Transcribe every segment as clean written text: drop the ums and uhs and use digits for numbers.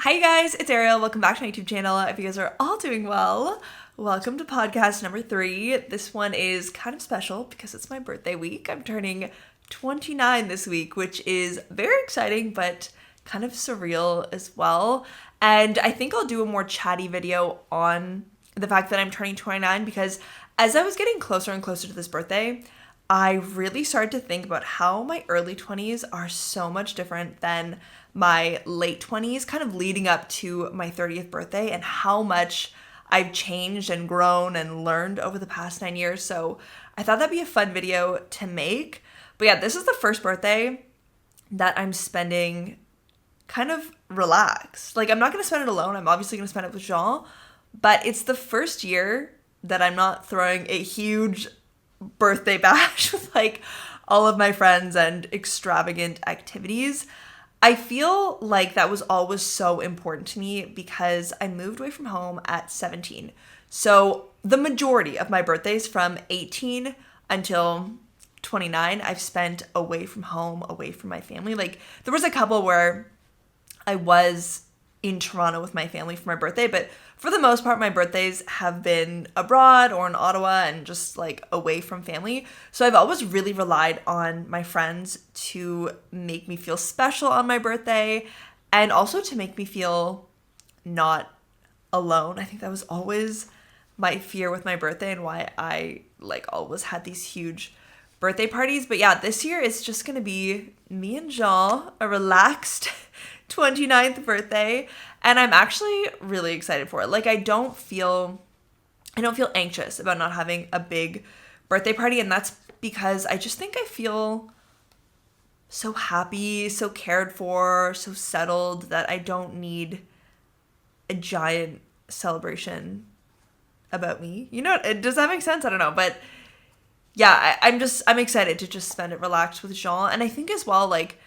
Hi guys, it's Arielle. Welcome back to my YouTube channel. If you guys are all doing well, welcome to podcast number 3. This one is kind of special because it's my birthday week. I'm turning 29 this week, which is very exciting, but kind of surreal as well. And I think I'll do a more chatty video on the fact that I'm turning 29 because as I was getting closer and closer to this birthday, I really started to think about how my early 20s are so much different than my late 20s, kind of leading up to my 30th birthday, and how much I've changed and grown and learned over the past 9 years. So I thought that'd be a fun video to make. But yeah, this is the first birthday that I'm spending kind of relaxed. Like, I'm not going to spend it alone. I'm obviously going to spend it with Jean, but it's the first year that I'm not throwing a huge birthday bash with like all of my friends and extravagant activities. I feel like that was always so important to me because I moved away from home at 17. So the majority of my birthdays from 18 until 29, I've spent away from home, away from my family. Like, there was a couple where I was in Toronto with my family for my birthday, but for the most part, my birthdays have been abroad or in Ottawa and just like away from family. So I've always really relied on my friends to make me feel special on my birthday and also to make me feel not alone. I think that was always my fear with my birthday and why I like always had these huge birthday parties. But yeah, this year it's just going to be me and Jean, a relaxed 29th birthday, and I'm actually really excited for it. Like, I don't feel anxious about not having a big birthday party, and that's because I just think I feel so happy, so cared for, so settled that I don't need a giant celebration about me. You know, does that make sense? I don't know, but yeah, I'm excited to just spend it relaxed with Jean, and I think as well, like,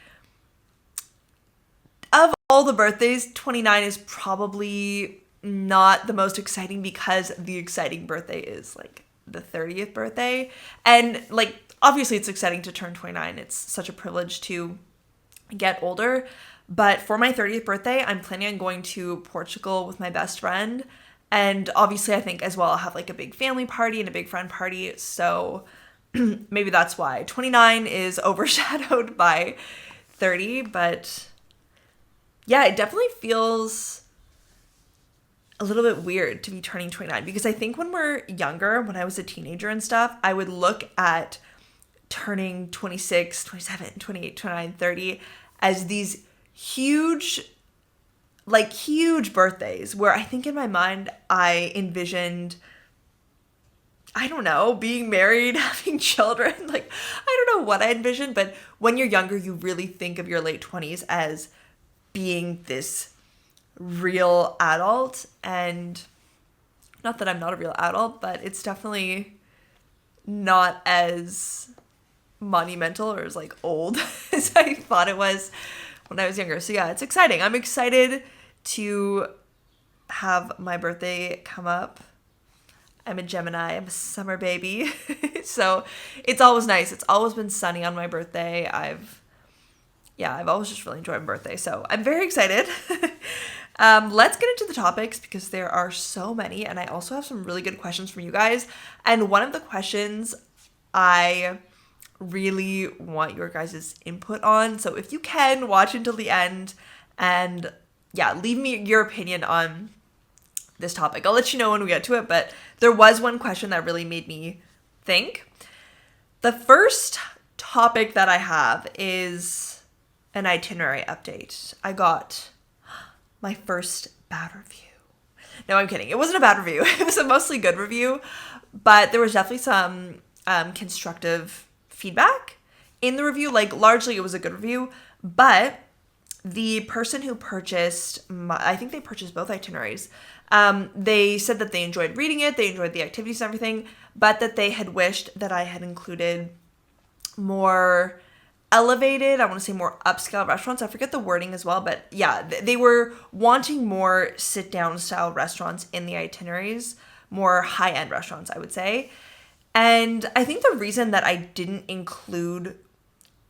of all the birthdays, 29 is probably not the most exciting because the exciting birthday is like the 30th birthday. And like, obviously it's exciting to turn 29. It's such a privilege to get older. But for my 30th birthday, I'm planning on going to Portugal with my best friend. And obviously I think as well I'll have like a big family party and a big friend party. So maybe that's why 29 is overshadowed by 30, but yeah, it definitely feels a little bit weird to be turning 29 because I think when we're younger, when I was a teenager and stuff, I would look at turning 26, 27, 28, 29, 30 as these huge birthdays where I think in my mind I envisioned, I don't know, being married, having children. Like, I don't know what I envisioned, but when you're younger, you really think of your late 20s as being this real adult. And not that I'm not a real adult, but it's definitely not as monumental or as like old as I thought it was when I was younger. So yeah, it's exciting. I'm excited to have my birthday come up. I'm a Gemini. I'm a summer baby. So it's always nice. It's always been sunny on my birthday. I've always just really enjoyed my birthday. So I'm very excited. Let's get into the topics because there are so many. And I also have some really good questions from you guys. And one of the questions I really want your guys' input on. So if you can, watch until the end. And yeah, leave me your opinion on this topic. I'll let you know when we get to it. But there was one question that really made me think. The first topic that I have is an itinerary update. I got my first bad review. No, I'm kidding. It wasn't a bad review. It was a mostly good review, but there was definitely some constructive feedback in the review. Like, largely it was a good review, but the person who purchased, I think they purchased both itineraries. They said that they enjoyed reading it, they enjoyed the activities and everything, but that they had wished that I had included more elevated, I want to say more upscale restaurants. I forget the wording as well, but yeah, they were wanting more sit-down style restaurants in the itineraries, more high-end restaurants, I would say. And I think the reason that I didn't include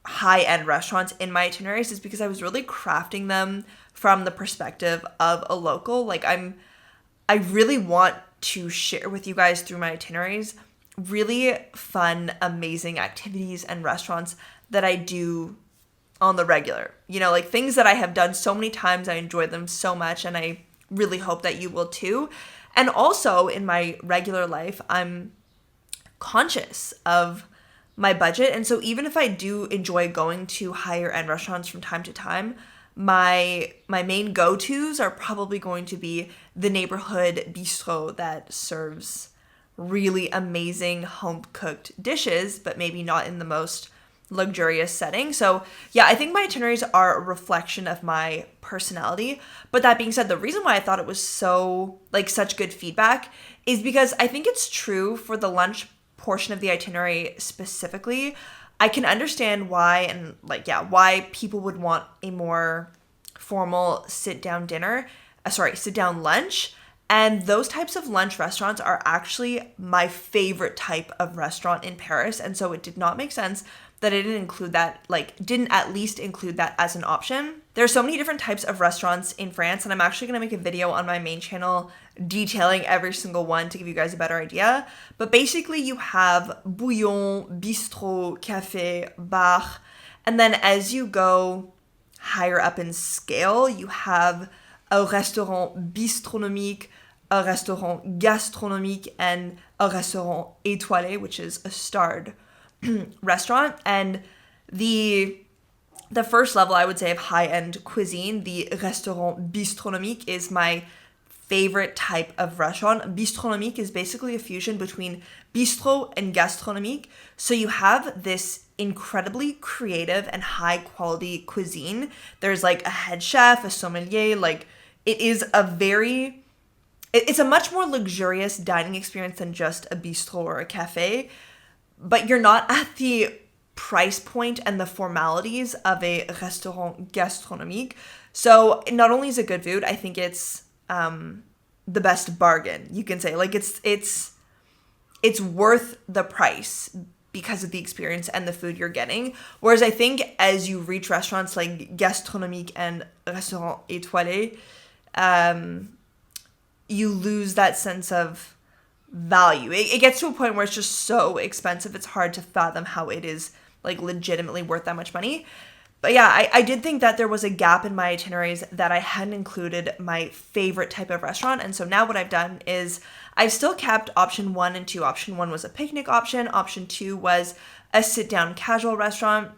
high-end restaurants in my itineraries is because I was really crafting them from the perspective of a local. Like I really want to share with you guys through my itineraries really fun, amazing activities and restaurants that I do on the regular. You know, like things that I have done so many times. I enjoy them so much, and I really hope that you will too. And also in my regular life, I'm conscious of my budget. And so even if I do enjoy going to higher end restaurants from time to time, my main go-tos are probably going to be the neighborhood bistro that serves really amazing home-cooked dishes, but maybe not in the most luxurious setting. So yeah, I think my itineraries are a reflection of my personality. But that being said, the reason why I thought it was so like such good feedback is because I think it's true for the lunch portion of the itinerary specifically. I can understand why, and like, yeah, why people would want a more formal sit down lunch. And those types of lunch restaurants are actually my favorite type of restaurant in Paris. And so it did not make sense that I didn't at least include that as an option. There are so many different types of restaurants in France, and I'm actually going to make a video on my main channel detailing every single one to give you guys a better idea. But basically you have bouillon, bistrot, café, bar, and then as you go higher up in scale, you have a restaurant bistronomique, a restaurant gastronomique, and a restaurant étoilé, which is a starred restaurant. And the first level, I would say, of high-end cuisine, the restaurant bistronomique, is my favorite type of restaurant. Bistronomique is basically a fusion between bistro and gastronomique. So you have this incredibly creative and high-quality cuisine. There's like a head chef, a sommelier, like it's a much more luxurious dining experience than just a bistro or a cafe, but you're not at the price point and the formalities of a restaurant gastronomique. So not only is it good food, I think it's the best bargain, you can say. Like it's worth the price because of the experience and the food you're getting. Whereas I think as you reach restaurants like gastronomique and restaurant étoilé, you lose that sense of value. It gets to a point where it's just so expensive, it's hard to fathom how it is like legitimately worth that much money. But yeah, I did think that there was a gap in my itineraries that I hadn't included my favorite type of restaurant. And so now what I've done is I've still kept option 1 and 2. Option 1 was a picnic option. Option 2 was a sit-down casual restaurant.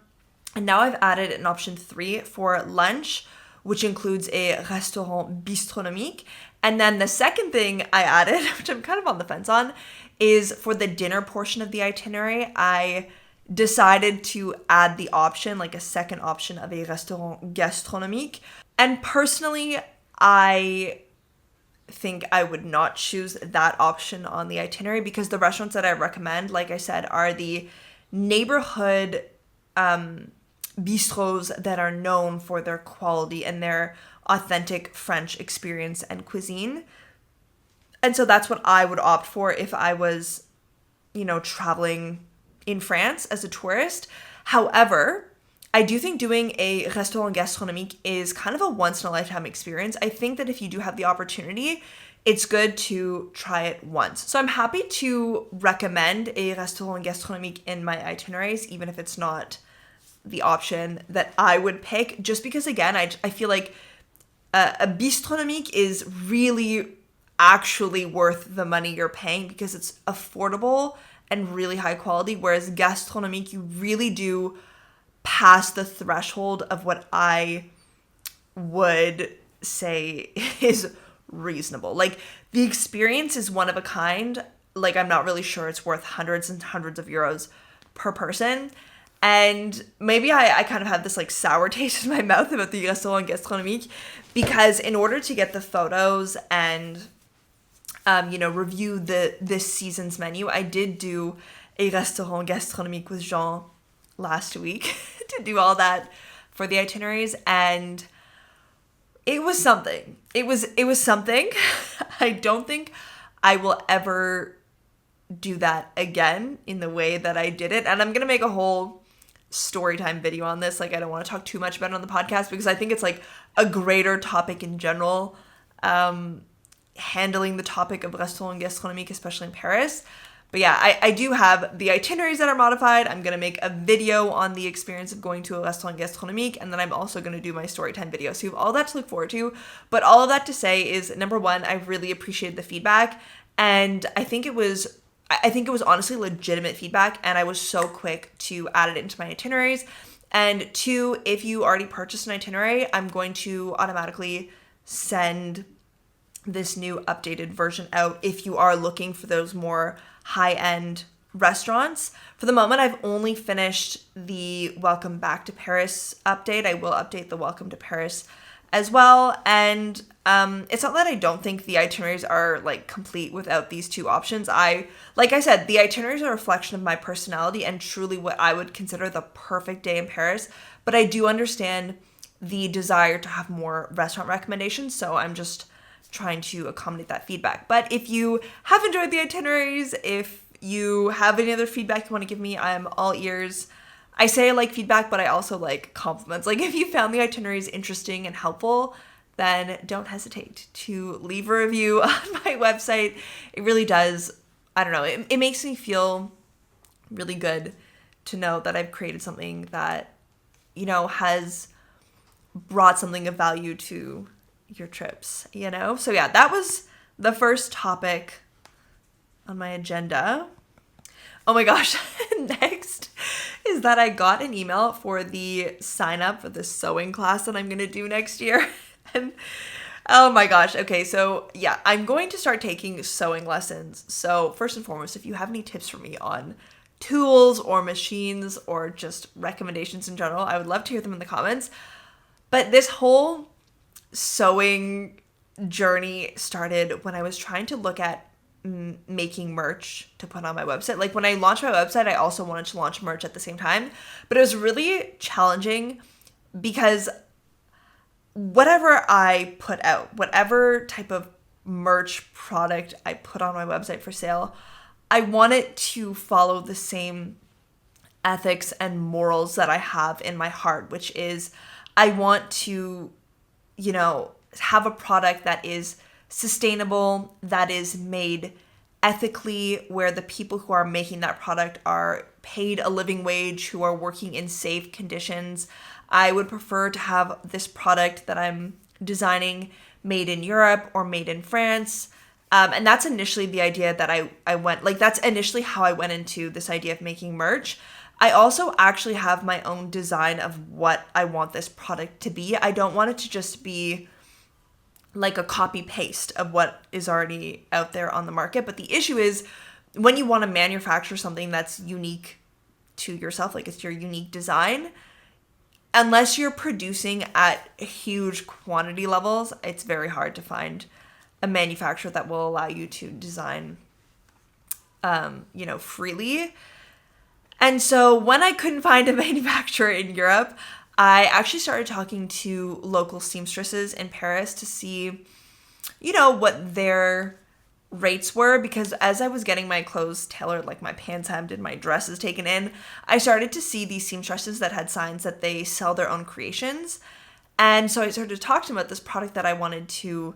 And now I've added an option 3 for lunch, which includes a restaurant bistronomique. And then the second thing I added, which I'm kind of on the fence on, is for the dinner portion of the itinerary, I decided to add the option, like a second option, of a restaurant gastronomique. And personally, I think I would not choose that option on the itinerary because the restaurants that I recommend, like I said, are the neighborhood bistros that are known for their quality and their authentic French experience and cuisine. And so that's what I would opt for if I was, traveling in France as a tourist. However, I do think doing a restaurant gastronomique is kind of a once-in-a-lifetime experience. I think that if you do have the opportunity, it's good to try it once. So I'm happy to recommend a restaurant gastronomique in my itineraries, even if it's not the option that I would pick, just because, again, I feel like a bistronomique is really actually worth the money you're paying because it's affordable and really high quality, whereas gastronomique, you really do pass the threshold of what I would say is reasonable. Like, the experience is one of a kind. Like, I'm not really sure it's worth hundreds and hundreds of euros per person. And maybe I kind of have this like sour taste in my mouth about the restaurant gastronomique because in order to get the photos and review this season's menu, I did do a restaurant gastronomique with Jean last week to do all that for the itineraries, and it was something. It was something. I don't think I will ever do that again in the way that I did it, and I'm gonna make a whole story time video on this. Like, I don't want to talk too much about it on the podcast because I think it's like a greater topic in general, handling the topic of restaurant gastronomique, especially in Paris. But yeah, I do have the itineraries that are modified. I'm going to make a video on the experience of going to a restaurant gastronomique, and then I'm also going to do my story time video. So you have all that to look forward to. But all of that to say is, number one, I really appreciated the feedback, and I think it was honestly legitimate feedback, and I was so quick to add it into my itineraries. And two, if you already purchased an itinerary, I'm going to automatically send this new updated version out if you are looking for those more high-end restaurants. For the moment, I've only finished the Welcome Back to Paris update. I will update the Welcome to Paris as well. And it's not that I don't think the itineraries are like complete without these two options. Like I said, the itineraries are a reflection of my personality and truly what I would consider the perfect day in Paris. But I do understand the desire to have more restaurant recommendations. So I'm just trying to accommodate that feedback. But if you have enjoyed the itineraries, if you have any other feedback you want to give me, I'm all ears. I say I like feedback, but I also like compliments. Like, if you found the itineraries interesting and helpful, then don't hesitate to leave a review on my website. It really does, I don't know, it makes me feel really good to know that I've created something that, you know, has brought something of value to your trips, you know? So yeah, that was the first topic on my agenda. Oh my gosh, next is that I got an email for the sign up for the sewing class that I'm going to do next year. And oh my gosh, okay, so yeah, I'm going to start taking sewing lessons. So first and foremost, if you have any tips for me on tools or machines or just recommendations in general, I would love to hear them in the comments. But this whole sewing journey started when I was trying to look at making merch to put on my website. Like, when I launched my website, I also wanted to launch merch at the same time, but it was really challenging because whatever I put out, whatever type of merch product I put on my website for sale, I want it to follow the same ethics and morals that I have in my heart, which is I want to, you know, have a product that is sustainable, that is made ethically, where the people who are making that product are paid a living wage, who are working in safe conditions. I would prefer to have this product that I'm designing made in Europe or made in France. And that's initially the idea that I went, like, that's initially how I went into this idea of making merch. I also actually have my own design of what I want this product to be. I don't want it to just be like a copy paste of what is already out there on the market. But the issue is when you want to manufacture something that's unique to yourself, like it's your unique design, unless you're producing at huge quantity levels, it's very hard to find a manufacturer that will allow you to design, freely. And so when I couldn't find a manufacturer in Europe, I actually started talking to local seamstresses in Paris to see, what their rates were, because as I was getting my clothes tailored, like my pants hemmed and my dresses taken in, I started to see these seamstresses that had signs that they sell their own creations. And so I started to talk to them about this product that I wanted to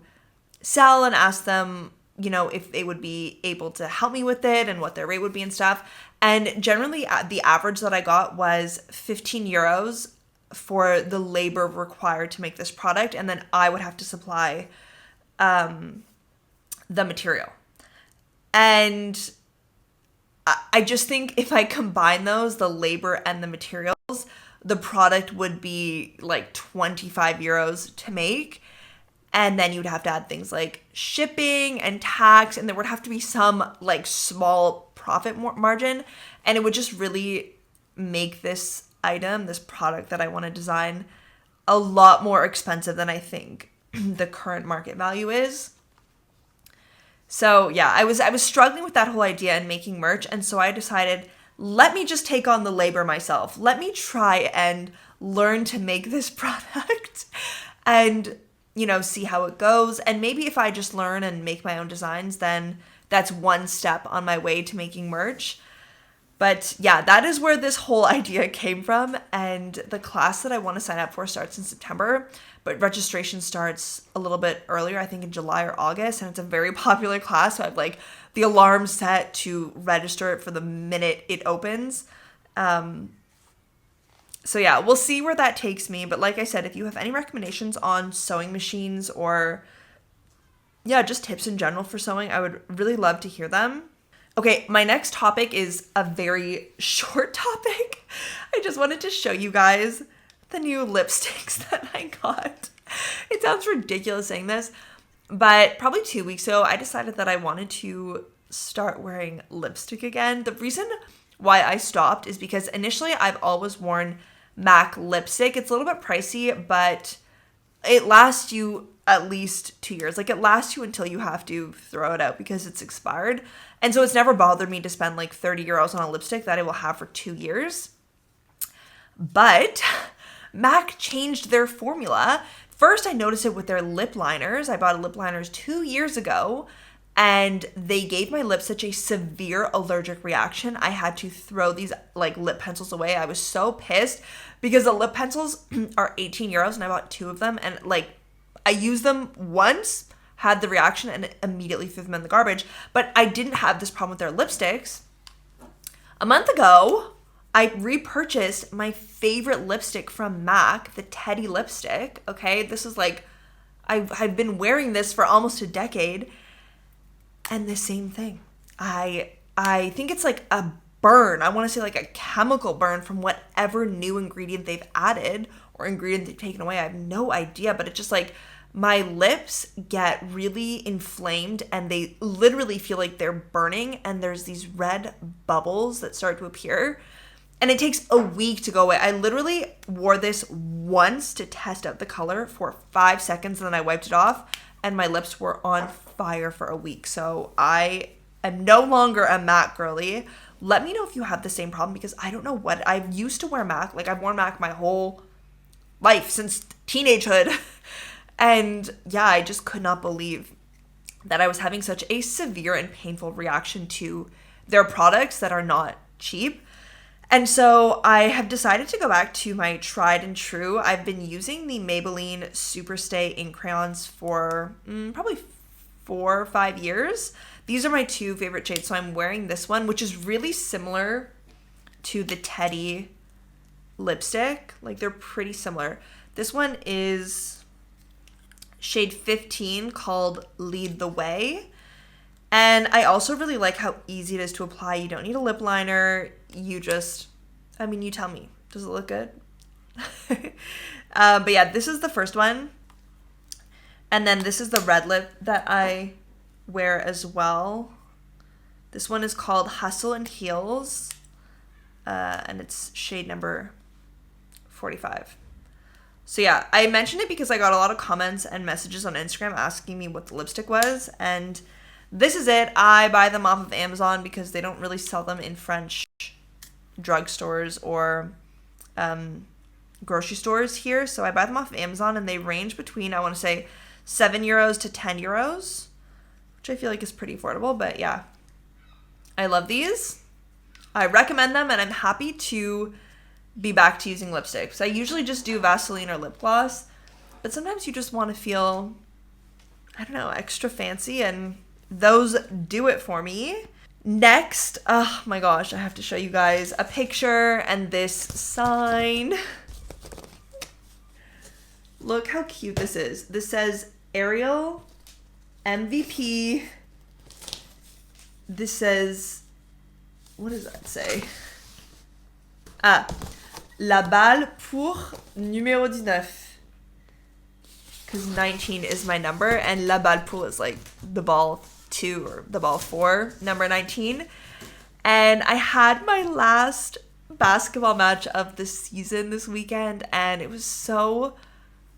sell and ask them, if they would be able to help me with it and what their rate would be and stuff. And generally the average that I got was 15 euros for the labor required to make this product. And then I would have to supply the material. And I just think if I combine those, the labor and the materials, the product would be like 25 euros to make. And then you'd have to add things like shipping and tax, and there would have to be some like small profit margin. And it would just really make this item, this product that I want to design, a lot more expensive than I think the current market value is. So yeah, I was struggling with that whole idea and making merch. And so I decided, let me just take on the labor myself. Let me try and learn to make this product and, see how it goes. And maybe if I just learn and make my own designs, then that's one step on my way to making merch. But yeah, that is where this whole idea came from. And the class that I want to sign up for starts in September, but registration starts a little bit earlier, I think in July or August. And it's a very popular class. So I have like the alarm set to register it for the minute it opens. So yeah, we'll see where that takes me. But like I said, if you have any recommendations on sewing machines or yeah, just tips in general for sewing, I would really love to hear them. Okay, my next topic is a very short topic. I just wanted to show you guys the new lipsticks that I got. It sounds ridiculous saying this, but probably 2 weeks ago, I decided that I wanted to start wearing lipstick again. The reason why I stopped is because initially I've always worn MAC lipstick. It's a little bit pricey, but it lasts you at least 2 years. Like, it lasts you until you have to throw it out because it's expired. And so it's never bothered me to spend like 30 euros on a lipstick that I will have for 2 years. But MAC changed their formula. First, I noticed it with their lip liners. I bought lip liners 2 years ago, and they gave my lips such a severe allergic reaction. I had to throw these like lip pencils away. I was so pissed because the lip pencils are 18 euros and I bought 2 of them, and like I used them once, had the reaction, and immediately threw them in the garbage. But I didn't have this problem with their lipsticks. A month ago, I repurchased my favorite lipstick from MAC, the Teddy lipstick. Okay, this is like, I've been wearing this for almost a decade, and the same thing. I think it's like a burn. I want to say like a chemical burn from whatever new ingredient they've added or ingredient they've taken away. I have no idea, but it's just like my lips get really inflamed and they literally feel like they're burning, and there's these red bubbles that start to appear, and it takes a week to go away. I literally wore this once to test out the color for 5 seconds, and then I wiped it off, and my lips were on fire for a week. So I am no longer a MAC girly. Let me know if you have the same problem, because I don't know what, I used to wear MAC. Like, I've worn MAC my whole life since teenagehood. And yeah, I just could not believe that I was having such a severe and painful reaction to their products that are not cheap. And so I have decided to go back to my tried and true. I've been using the Maybelline Superstay ink crayons for probably 4 or 5 years. These are my 2 favorite shades. So I'm wearing this one, which is really similar to the Teddy lipstick. Like, they're pretty similar. This one is shade 15, called Lead the Way. And I also really like how easy it is to apply. You don't need a lip liner. You just, I mean, you tell me. Does it look good? But yeah, this is the first one. And then this is the red lip that I wear as well. This one is called Hustle and Heels. And it's shade number 45. So yeah, I mentioned it because I got a lot of comments and messages on Instagram asking me what the lipstick was, and this is it. I buy them off of Amazon because they don't really sell them in French drugstores or grocery stores here. So I buy them off of Amazon, and they range between, I want to say, 7 euros to 10 euros, which I feel like is pretty affordable. But yeah, I love these. I recommend them, and I'm happy to be back to using lipsticks. I usually just do Vaseline or lip gloss, but sometimes you just want to feel, I don't know, extra fancy, and those do it for me. Next, oh my gosh, I have to show you guys a picture and this sign. Look how cute this is. This says Arielle MVP. This says, what does that say? La balle pour numéro 19. Because 19 is my number, and la balle pour is like the ball 2 or the ball 4, number 19. And I had my last basketball match of the season this weekend, and it was so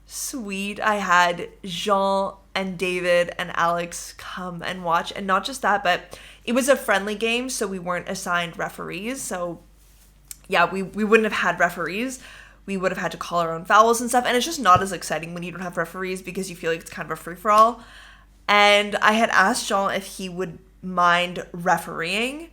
sweet. I had Jean and David and Alex come and watch, and not just that, but it was a friendly game, so we weren't assigned referees. So yeah, we wouldn't have had referees. We would have had to call our own fouls and stuff. And it's just not as exciting when you don't have referees because you feel like it's kind of a free-for-all. And I had asked Jean if he would mind refereeing.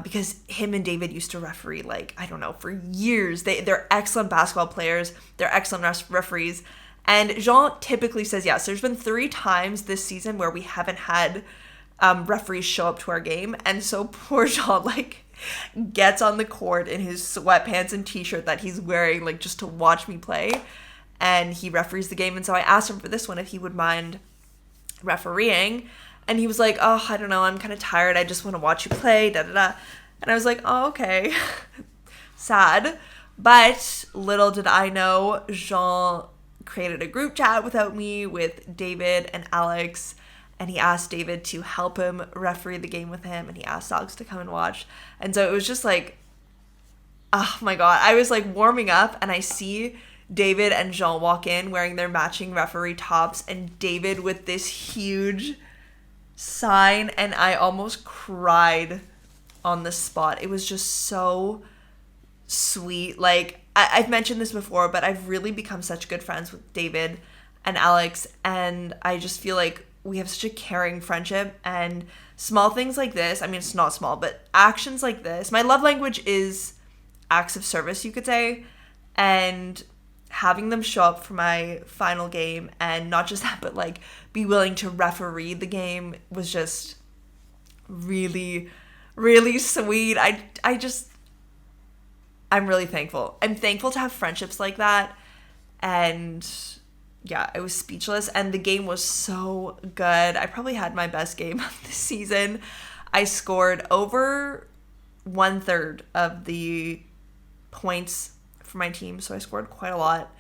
because him and David used to referee, like, I don't know, for years. They're excellent basketball players. They're excellent referees. And Jean typically says yes. There's been 3 times this season where we haven't had referees show up to our game. And so poor Jean, like, gets on the court in his sweatpants and t-shirt that he's wearing, like, just to watch me play. And he referees the game. And so I asked him for this one if he would mind refereeing. And he was like, oh, I don't know, I'm kind of tired. I just want to watch you play, da-da-da. And I was like, oh, okay. Sad. But little did I know, Jean created a group chat without me with David and Alex. And he asked David to help him referee the game with him. And he asked Alex to come and watch. And so it was just like, oh my God. I was like warming up and I see David and Jean walk in wearing their matching referee tops. And David with this huge sign, and I almost cried on the spot. It was just so sweet. Like, I've mentioned this before, but I've really become such good friends with David and Alex, and I just feel like we have such a caring friendship. And small things like this, I mean, it's not small, but actions like this, my love language is acts of service, you could say. And having them show up for my final game, and not just that, but like be willing to referee the game, was just really, really sweet. I'm really thankful. I'm thankful to have friendships like that. And yeah, I was speechless. And the game was so good. I probably had my best game of the season. I scored over 1/3 of the points for my team, so I scored quite a lot.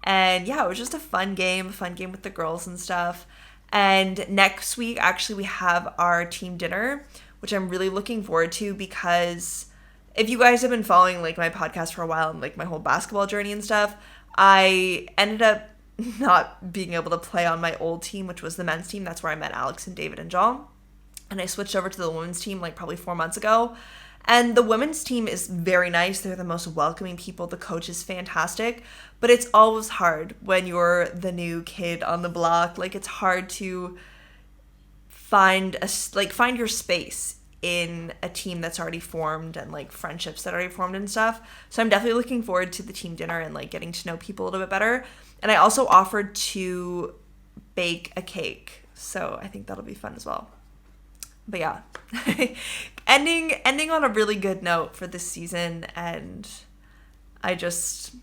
And yeah, it was just a fun game with the girls and stuff. And next week, actually, we have our team dinner, which I'm really looking forward to, because if you guys have been following like my podcast for a while and like my whole basketball journey and stuff, I ended up not being able to play on my old team, which was the men's team. That's where I met Alex and David and John. And I switched over to the women's team like probably 4 months ago. And the women's team is very nice. They're the most welcoming people. The coach is fantastic. But it's always hard when you're the new kid on the block. Like, it's hard to find your space in a team that's already formed, and like friendships that are already formed and stuff. So I'm definitely looking forward to the team dinner and like getting to know people a little bit better. And I also offered to bake a cake. So I think that'll be fun as well. But yeah, ending on a really good note for this season. And I just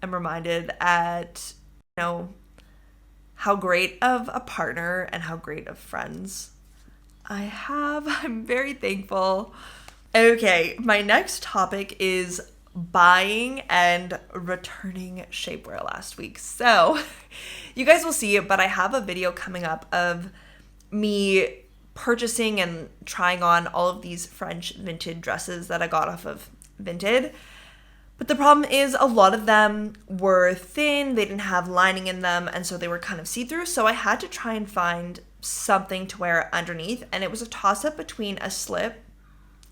am reminded at, how great of a partner and how great of friends I have. I'm very thankful. Okay, my next topic is buying and returning shapewear last week. So you guys will see it, but I have a video coming up of me purchasing and trying on all of these French Vinted dresses that I got off of Vinted. But the problem is a lot of them were thin, they didn't have lining in them, and so they were kind of see-through. So I had to try and find something to wear underneath, and it was a toss-up between a slip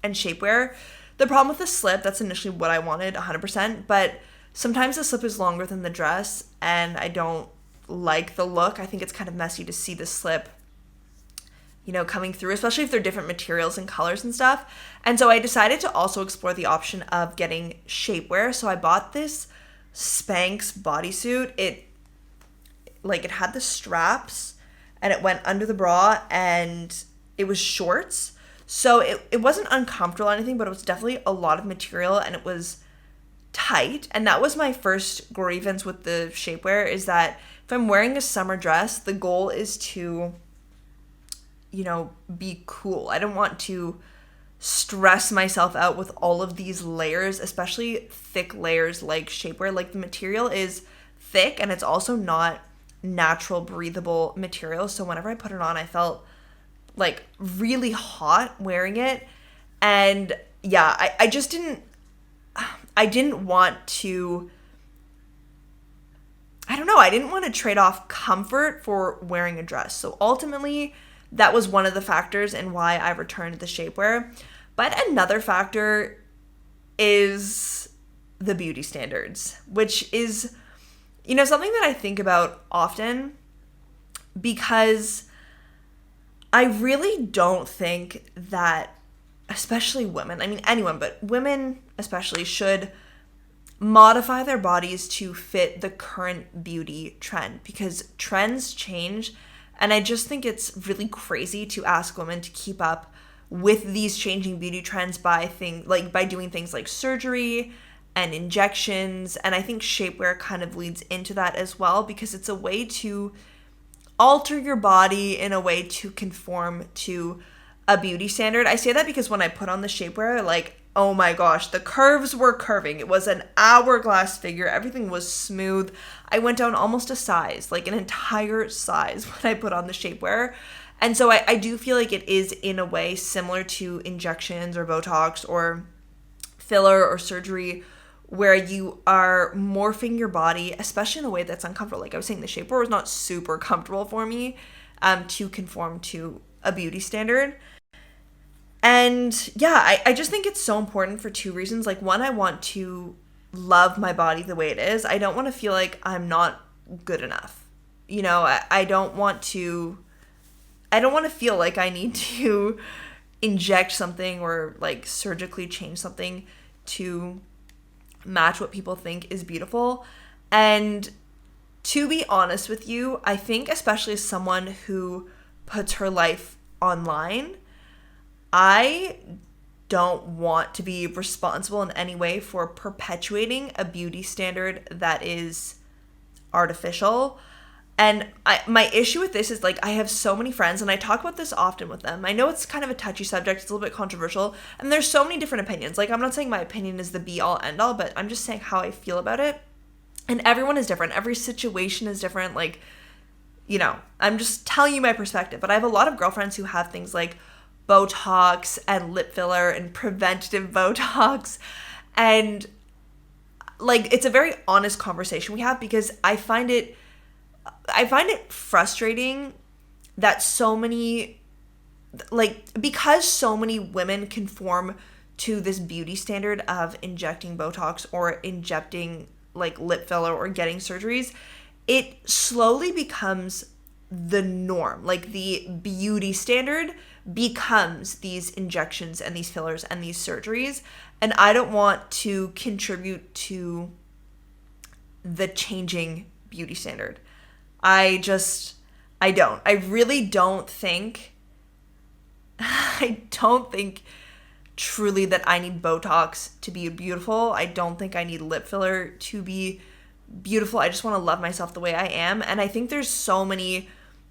and shapewear. The problem with the slip, that's initially what I wanted 100%, but sometimes the slip is longer than the dress, and I don't like the look. I think it's kind of messy to see the slip coming through, especially if they're different materials and colors and stuff. And so I decided to also explore the option of getting shapewear. So I bought this Spanx bodysuit. It had the straps and it went under the bra, and it was shorts. So it wasn't uncomfortable or anything, but it was definitely a lot of material and it was tight. And that was my first grievance with the shapewear, is that if I'm wearing a summer dress, the goal is to be cool. I don't want to stress myself out with all of these layers, especially thick layers like shapewear. Like, the material is thick and it's also not natural breathable material. So whenever I put it on, I felt like really hot wearing it. And yeah, I didn't want to, I don't know, I didn't want to trade off comfort for wearing a dress. So ultimately, that was one of the factors in why I returned the shapewear. But another factor is the beauty standards, which is, something that I think about often, because I really don't think that especially women, I mean anyone, but women especially, should modify their bodies to fit the current beauty trend, because trends change. And I just think it's really crazy to ask women to keep up with these changing beauty trends by doing things like surgery and injections. And I think shapewear kind of leads into that as well, because it's a way to alter your body in a way to conform to a beauty standard. I say that because when I put on the shapewear, like, oh my gosh, the curves were curving. It was an hourglass figure. Everything was smooth. I went down almost a size, like an entire size, when I put on the shapewear. And so I do feel like it is in a way similar to injections or Botox or filler or surgery, where you are morphing your body, especially in a way that's uncomfortable. Like I was saying, the shapewear was not super comfortable for me to conform to a beauty standard. And yeah, I just think it's so important for two reasons. Like, one, I want to love my body the way it is. I don't want to feel like I'm not good enough. You know, I don't want to feel like I need to inject something or like surgically change something to match what people think is beautiful. And to be honest with you, I think especially as someone who puts her life online, I don't want to be responsible in any way for perpetuating a beauty standard that is artificial. And my issue with this is, like, I have so many friends, and I talk about this often with them. I know it's kind of a touchy subject, it's a little bit controversial, and there's so many different opinions. Like, I'm not saying my opinion is the be-all, end-all, but I'm just saying how I feel about it. And everyone is different. Every situation is different. Like, you know, I'm just telling you my perspective. But I have a lot of girlfriends who have things like Botox and lip filler and preventative Botox. And, like, it's a very honest conversation we have, because I find it frustrating that so many, like, because so many women conform to this beauty standard of injecting Botox or injecting like lip filler or getting surgeries, it slowly becomes the norm. Like, the beauty standard becomes these injections and these fillers and these surgeries. And I don't want to contribute to the changing beauty standard. I really don't think, truly that I need Botox to be beautiful. I don't think I need lip filler to be beautiful. I just want to love myself the way I am. And I think there's so many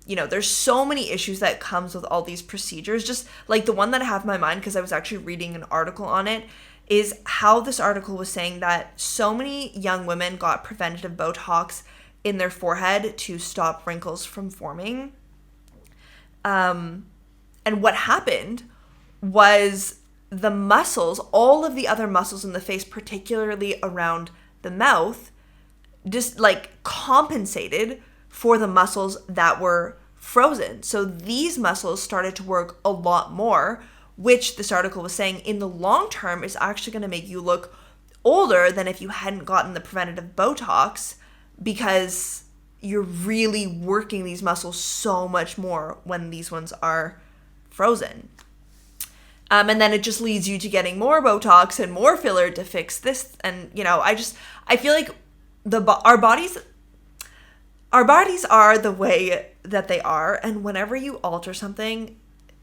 issues that comes with all these procedures. Just like the one that I have in my mind, because I was actually reading an article on it, is how this article was saying that so many young women got preventative Botox in their forehead to stop wrinkles from forming. And what happened was the muscles, all of the other muscles in the face, particularly around the mouth, just like compensated for the muscles that were frozen. So these muscles started to work a lot more, which this article was saying in the long term is actually going to make you look older than if you hadn't gotten the preventative Botox, because you're really working these muscles so much more when these ones are frozen. And then it just leads you to getting more Botox and more filler to fix this. And, you know, I feel like our bodies are the way that they are. And whenever you alter something,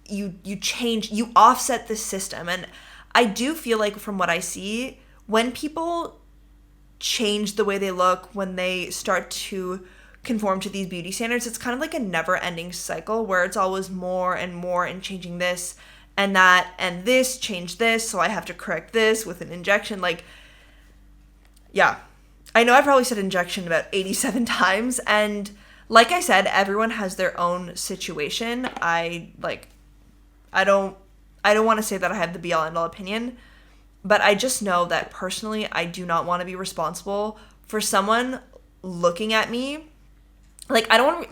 you change, you offset the system. And I do feel like, from what I see, when people change the way they look, when they start to conform to these beauty standards, it's kind of like a never-ending cycle where it's always more and more and changing this and that and this, change this, so I have to correct this with an injection. Like, yeah, I know I've probably said injection about 87 times, and like I said, everyone has their own situation. I don't want to say that I have the be-all end-all opinion, but I just know that personally, I do not want to be responsible for someone looking at me. Like, I don't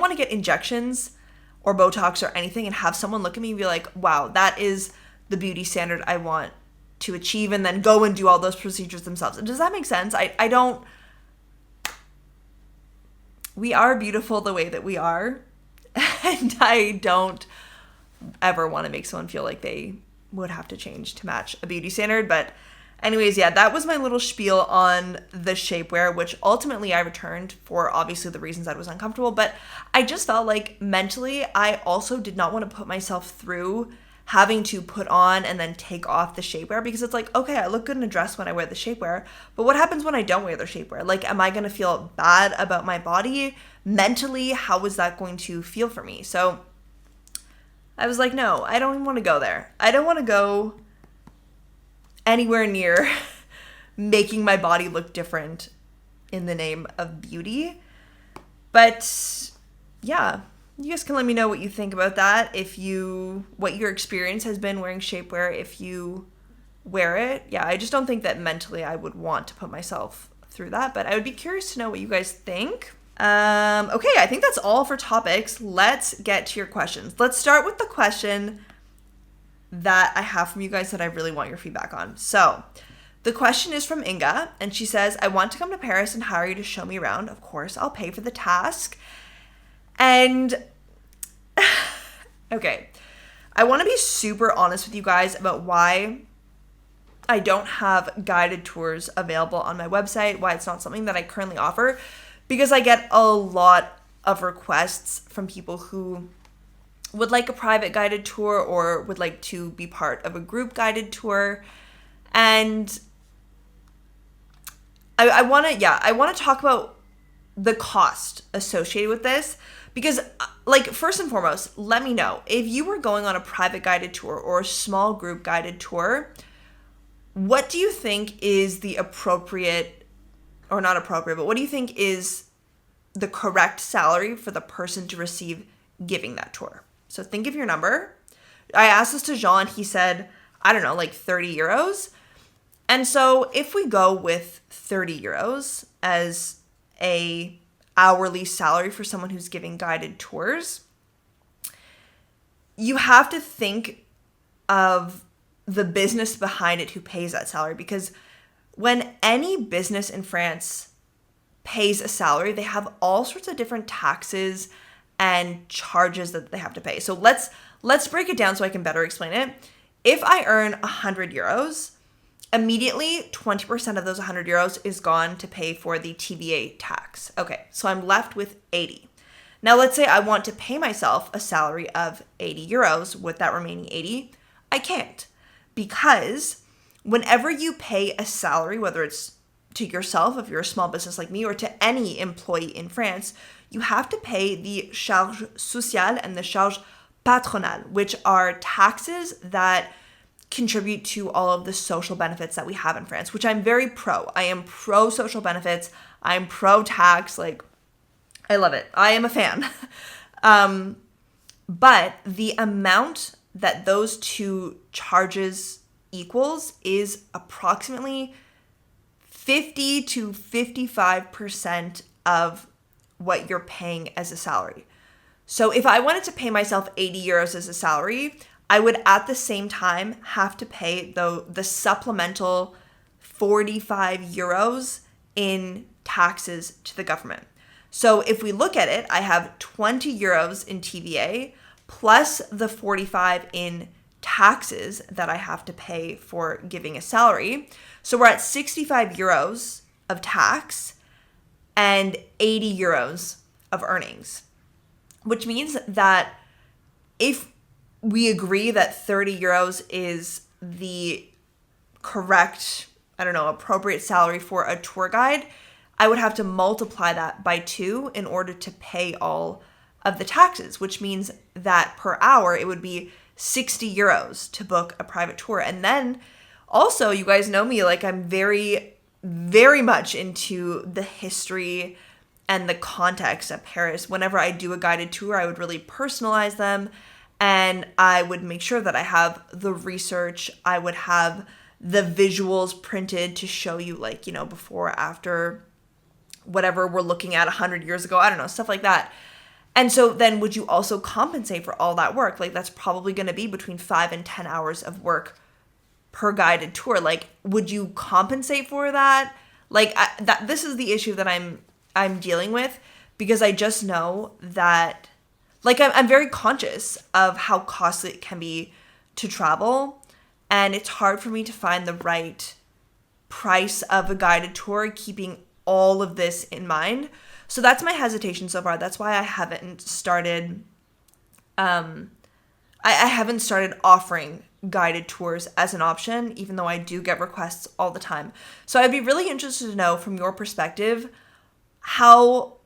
want to get injections or Botox or anything and have someone look at me and be like, wow, that is the beauty standard I want to achieve, and then go and do all those procedures themselves. Does that make sense? We are beautiful the way that we are, and I don't ever want to make someone feel like they would have to change to match a beauty standard. But anyways, yeah, that was my little spiel on the shapewear, which ultimately I returned for obviously the reasons I was uncomfortable. But I just felt like mentally, I also did not want to put myself through having to put on and then take off the shapewear, because it's like, okay, I look good in a dress when I wear the shapewear, but what happens when I don't wear the shapewear? Like, am I going to feel bad about my body? Mentally, how is that going to feel for me? So I was like, no, I don't even want to go there. I don't want to go anywhere near making my body look different in the name of beauty. But yeah, you guys can let me know what you think about that. What your experience has been wearing shapewear if you wear it. Yeah, I just don't think that mentally I would want to put myself through that, but I would be curious to know what you guys think. Okay, I think that's all for topics. Let's get to your questions. Let's start with the question that I have from you guys that I really want your feedback on. So the question is from Inga, and she says, I want to come to Paris and hire you to show me around. Of course, I'll pay for the task. And okay, I want to be super honest with you guys about why I don't have guided tours available on my website, why it's not something that I currently offer, because I get a lot of requests from people who would like a private guided tour or would like to be part of a group guided tour. And I want to talk about the cost associated with this, because like, first and foremost, let me know if you were going on a private guided tour or a small group guided tour, what do you think is the appropriate, or not appropriate, but what do you think is the correct salary for the person to receive giving that tour? So think of your number. I asked this to Jean. He said, I don't know, like 30 euros. And so if we go with 30 euros as a hourly salary for someone who's giving guided tours, you have to think of the business behind it who pays that salary. Because when any business in France pays a salary, they have all sorts of different taxes and charges that they have to pay. So let's break it down so I can better explain it. If I earn 100 euros, immediately 20% of those 100 euros is gone to pay for the TVA tax. Okay, so I'm left with 80. Now let's say I want to pay myself a salary of 80 euros with that remaining 80. I can't, because whenever you pay a salary, whether it's to yourself if you're a small business like me, or to any employee in France, you have to pay the charge sociale and the charge patronale, which are taxes that contribute to all of the social benefits that we have in France, which I'm very pro. I am pro social benefits. I'm pro tax. Like, I love it. I am a fan. But the amount that those two charges equals is approximately 50 to 55% of what you're paying as a salary. So if I wanted to pay myself 80 euros as a salary, I would at the same time have to pay the supplemental 45 euros in taxes to the government. So if we look at it, I have 20 euros in TVA plus the 45 in taxes that I have to pay for giving a salary. So we're at 65 euros of tax and 80 euros of earnings, which means that if we agree that 30 euros is the correct, appropriate salary for a tour guide, I would have to multiply that by 2 in order to pay all of the taxes, which means that per hour it would be 60 euros to book a private tour. And then also, you guys know me, like, I'm very, very much into the history and the context of Paris. Whenever I do a guided tour, I would really personalize them, and I would make sure that I have the research. I would have the visuals printed to show you, like, before, after, whatever we're looking at 100 years ago. I don't know, stuff like that. And so then would you also compensate for all that work? Like, that's probably going to be between 5 and 10 hours of work per guided tour. Like, would you compensate for that? Like, this is the issue that I'm dealing with, because I just know that, like, I'm very conscious of how costly it can be to travel. and it's hard for me to find the right price of a guided tour, keeping all of this in mind. So that's my hesitation so far. That's why I haven't started I haven't started offering guided tours as an option, even though I do get requests all the time. So I'd be really interested to know from your perspective how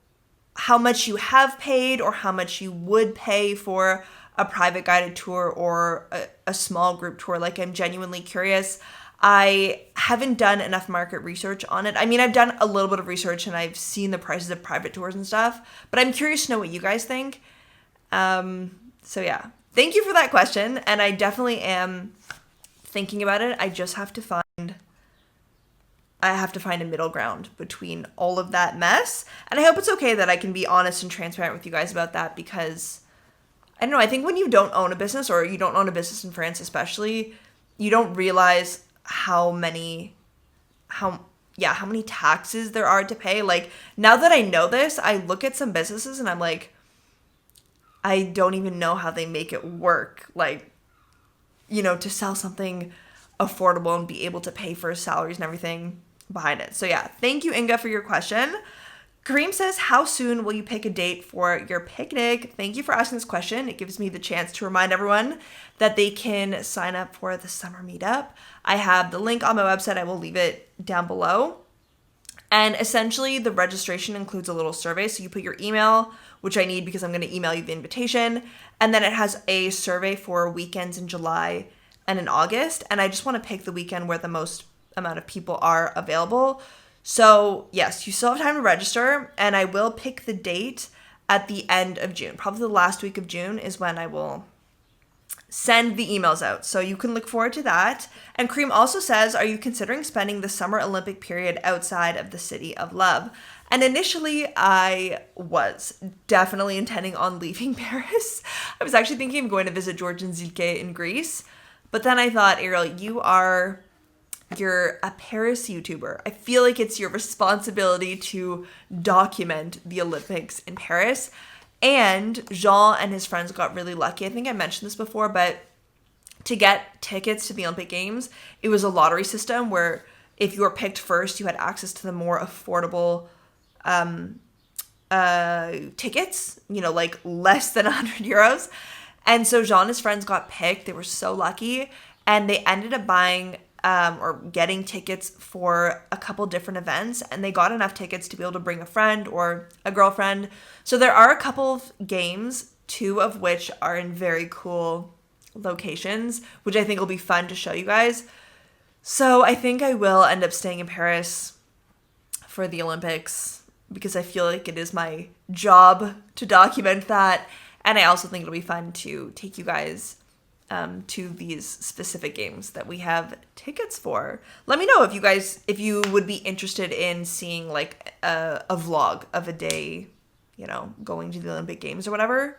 much you have paid or how much you would pay for a private guided tour or a small group tour. Like, I'm genuinely curious. I haven't done enough market research on it. I mean, I've done a little bit of research and I've seen the prices of private tours and stuff, but I'm curious to know what you guys think. So yeah, thank you for that question. And I definitely am thinking about it. I have to find a middle ground between all of that mess. And I hope it's okay that I can be honest and transparent with you guys about that, because I don't know, I think when you don't own a business, or you don't own a business in France especially, you don't realize how many taxes there are to pay. Like, now that I know this, I look at some businesses and I'm like, I don't even know how they make it work. Like, you know, to sell something affordable and be able to pay for salaries and everything behind it. So yeah, thank you, Inga, for your question. Kareem says, how soon will you pick a date for your picnic? Thank you for asking this question. It gives me the chance to remind everyone that they can sign up for the summer meetup. I have the link on my website. I will leave it down below. And essentially, the registration includes a little survey. So you put your email, which I need because I'm going to email you the invitation. And then it has a survey for weekends in July and in August. And I just want to pick the weekend where the most amount of people are available. So yes, you still have time to register, and I will pick the date at the end of June. Probably the last week of June is when I will send the emails out. So you can look forward to that. And Kareem also says, are you considering spending the Summer Olympic period outside of the City of Love? And initially I was definitely intending on leaving Paris. I was actually thinking of going to visit George and Zilke in Greece. But then I thought, Arielle, you're a Paris YouTuber. I feel like it's your responsibility to document the Olympics in Paris. And Jean and his friends got really lucky. I think I mentioned this before, but to get tickets to the Olympic Games, it was a lottery system where if you were picked first, you had access to the more affordable tickets, you know, like less than 100 euros. And so Jean and his friends got picked. They were so lucky. And they ended up buying or getting tickets for a couple different events, and they got enough tickets to be able to bring a friend or a girlfriend. So there are a couple of games, 2 of which are in very cool locations, which I think will be fun to show you guys. So I think I will end up staying in Paris for the Olympics because I feel like it is my job to document that. And I also think it'll be fun to take you guys to these specific games that we have tickets for. Let me know if you would be interested in seeing like a vlog of a day, you know, going to the Olympic Games or whatever.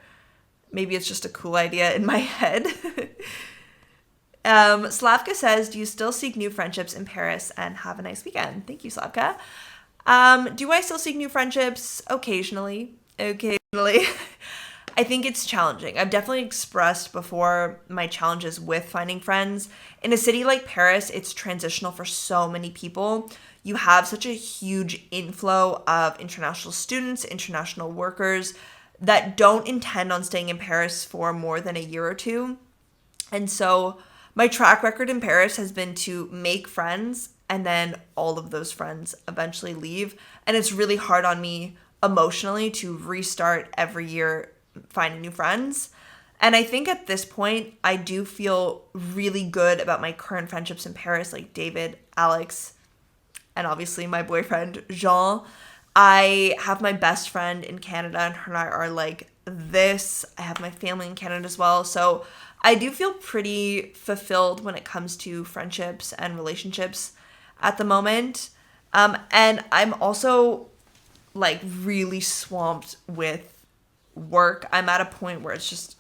Maybe it's just a cool idea in my head. Slavka says, do you still seek new friendships in Paris, and have a nice weekend? Thank you, Slavka. Do I still seek new friendships? Occasionally. I think it's challenging. I've definitely expressed before my challenges with finding friends. In a city like Paris, it's transitional for so many people. You have such a huge inflow of international students, international workers that don't intend on staying in Paris for more than a year or two. And so my track record in Paris has been to make friends, and then all of those friends eventually leave. And it's really hard on me emotionally to restart every year finding new friends. And I think at this point, I do feel really good about my current friendships in Paris, like David, Alex, and obviously my boyfriend, Jean. I have my best friend in Canada, and her and I are like this. I have my family in Canada as well. So I do feel pretty fulfilled when it comes to friendships and relationships at the moment. And I'm also like really swamped with work. I'm at a point where it's just,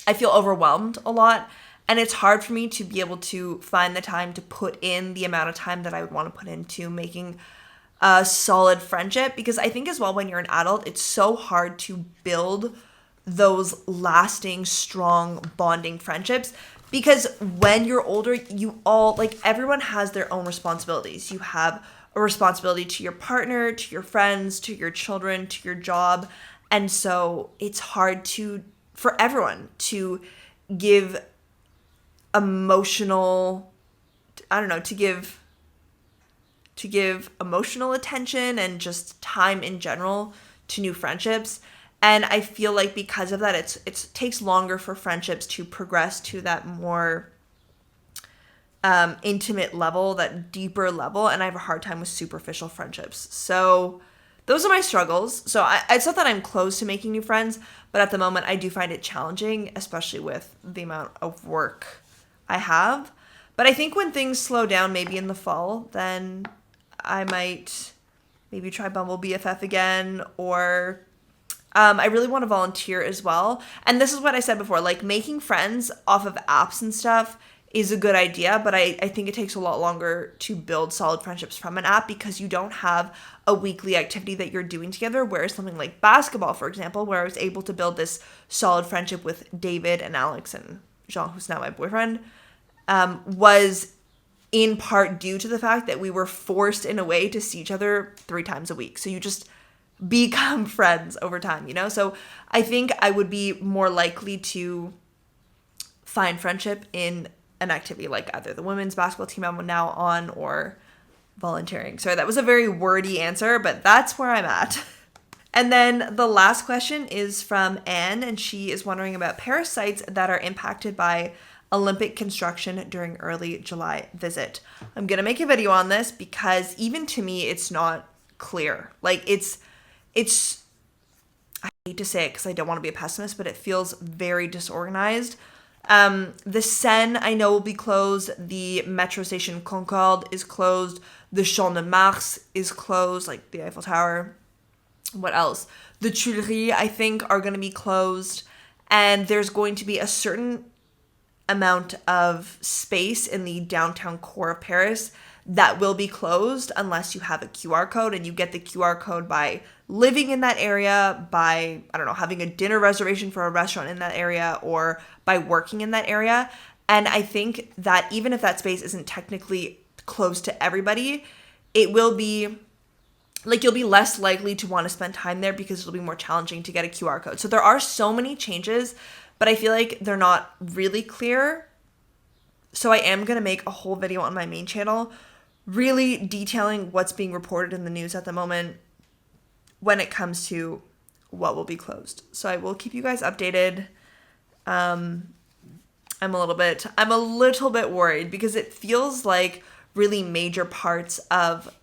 I feel overwhelmed a lot, and it's hard for me to be able to find the time to put in the amount of time that I would want to put into making a solid friendship, because I think as well, when you're an adult, it's so hard to build those lasting, strong, bonding friendships Because when you're older, you all, like, everyone has their own responsibilities. You have a responsibility to your partner, to your friends, to your children, to your job. And so it's hard for everyone to give emotional, I don't know, to give emotional attention and just time in general to new friendships. And I feel like because of that, it takes longer for friendships to progress to that more intimate level, that deeper level. And I have a hard time with superficial friendships. So those are my struggles. So it's not that I'm close to making new friends, but at the moment I do find it challenging, especially with the amount of work I have. But I think when things slow down, maybe in the fall, then I might maybe try Bumble BFF again, or I really want to volunteer as well. And this is what I said before, like, making friends off of apps and stuff is a good idea, but I think it takes a lot longer to build solid friendships from an app because you don't have a weekly activity that you're doing together. Whereas something like basketball, for example, where I was able to build this solid friendship with David and Alex and Jean, who's now my boyfriend, was in part due to the fact that we were forced in a way to see each other 3 times a week. So you just become friends over time, you know? So I think I would be more likely to find friendship in an activity like either the women's basketball team I'm now on or volunteering. Sorry, that was a very wordy answer, but that's where I'm at. And then the last question is from Anne, and she is wondering about Paris sites that are impacted by Olympic construction during early July visit. I'm going to make a video on this because even to me, it's not clear. Like, it's I hate to say it because I don't want to be a pessimist, but it feels very disorganized. The Seine, I know, will be closed. The metro station Concorde is closed. The Champ de Mars is closed, like the Eiffel Tower. What else? The Tuileries, I think, are going to be closed. And there's going to be a certain amount of space in the downtown core of Paris that will be closed unless you have a QR code, and you get the QR code by living in that area, by, I don't know, having a dinner reservation for a restaurant in that area, or by working in that area. And I think that even if that space isn't technically closed to everybody, it will be, like, you'll be less likely to want to spend time there because it'll be more challenging to get a QR code. So there are so many changes, but I feel like they're not really clear. So I am going to make a whole video on my main channel really detailing what's being reported in the news at the moment when it comes to what will be closed. So I will keep you guys updated. I'm a little bit worried because it feels like really major parts of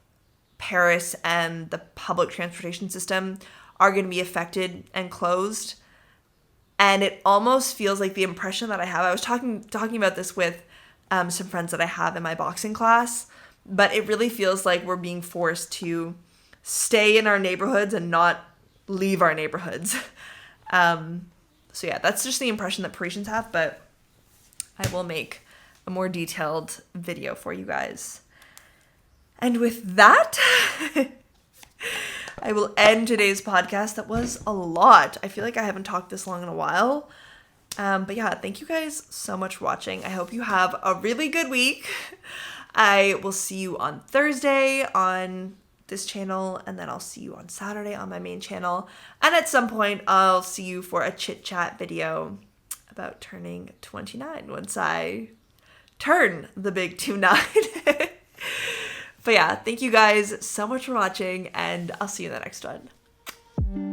Paris and the public transportation system are going to be affected and closed. And it almost feels like the impression that I have, I was talking about this with some friends that I have in my boxing class, but it really feels like we're being forced to stay in our neighborhoods and not leave our neighborhoods. So yeah, that's just the impression that Parisians have, but I will make a more detailed video for you guys. And with that, I will end today's podcast. That was a lot. I feel like I haven't talked this long in a while. But yeah, thank you guys so much for watching. I hope you have a really good week. I will see you on Thursday on this channel, and then I'll see you on Saturday on my main channel. And at some point, I'll see you for a chit chat video about turning 29 once I turn the big 29. But yeah, thank you guys so much for watching, and I'll see you in the next one.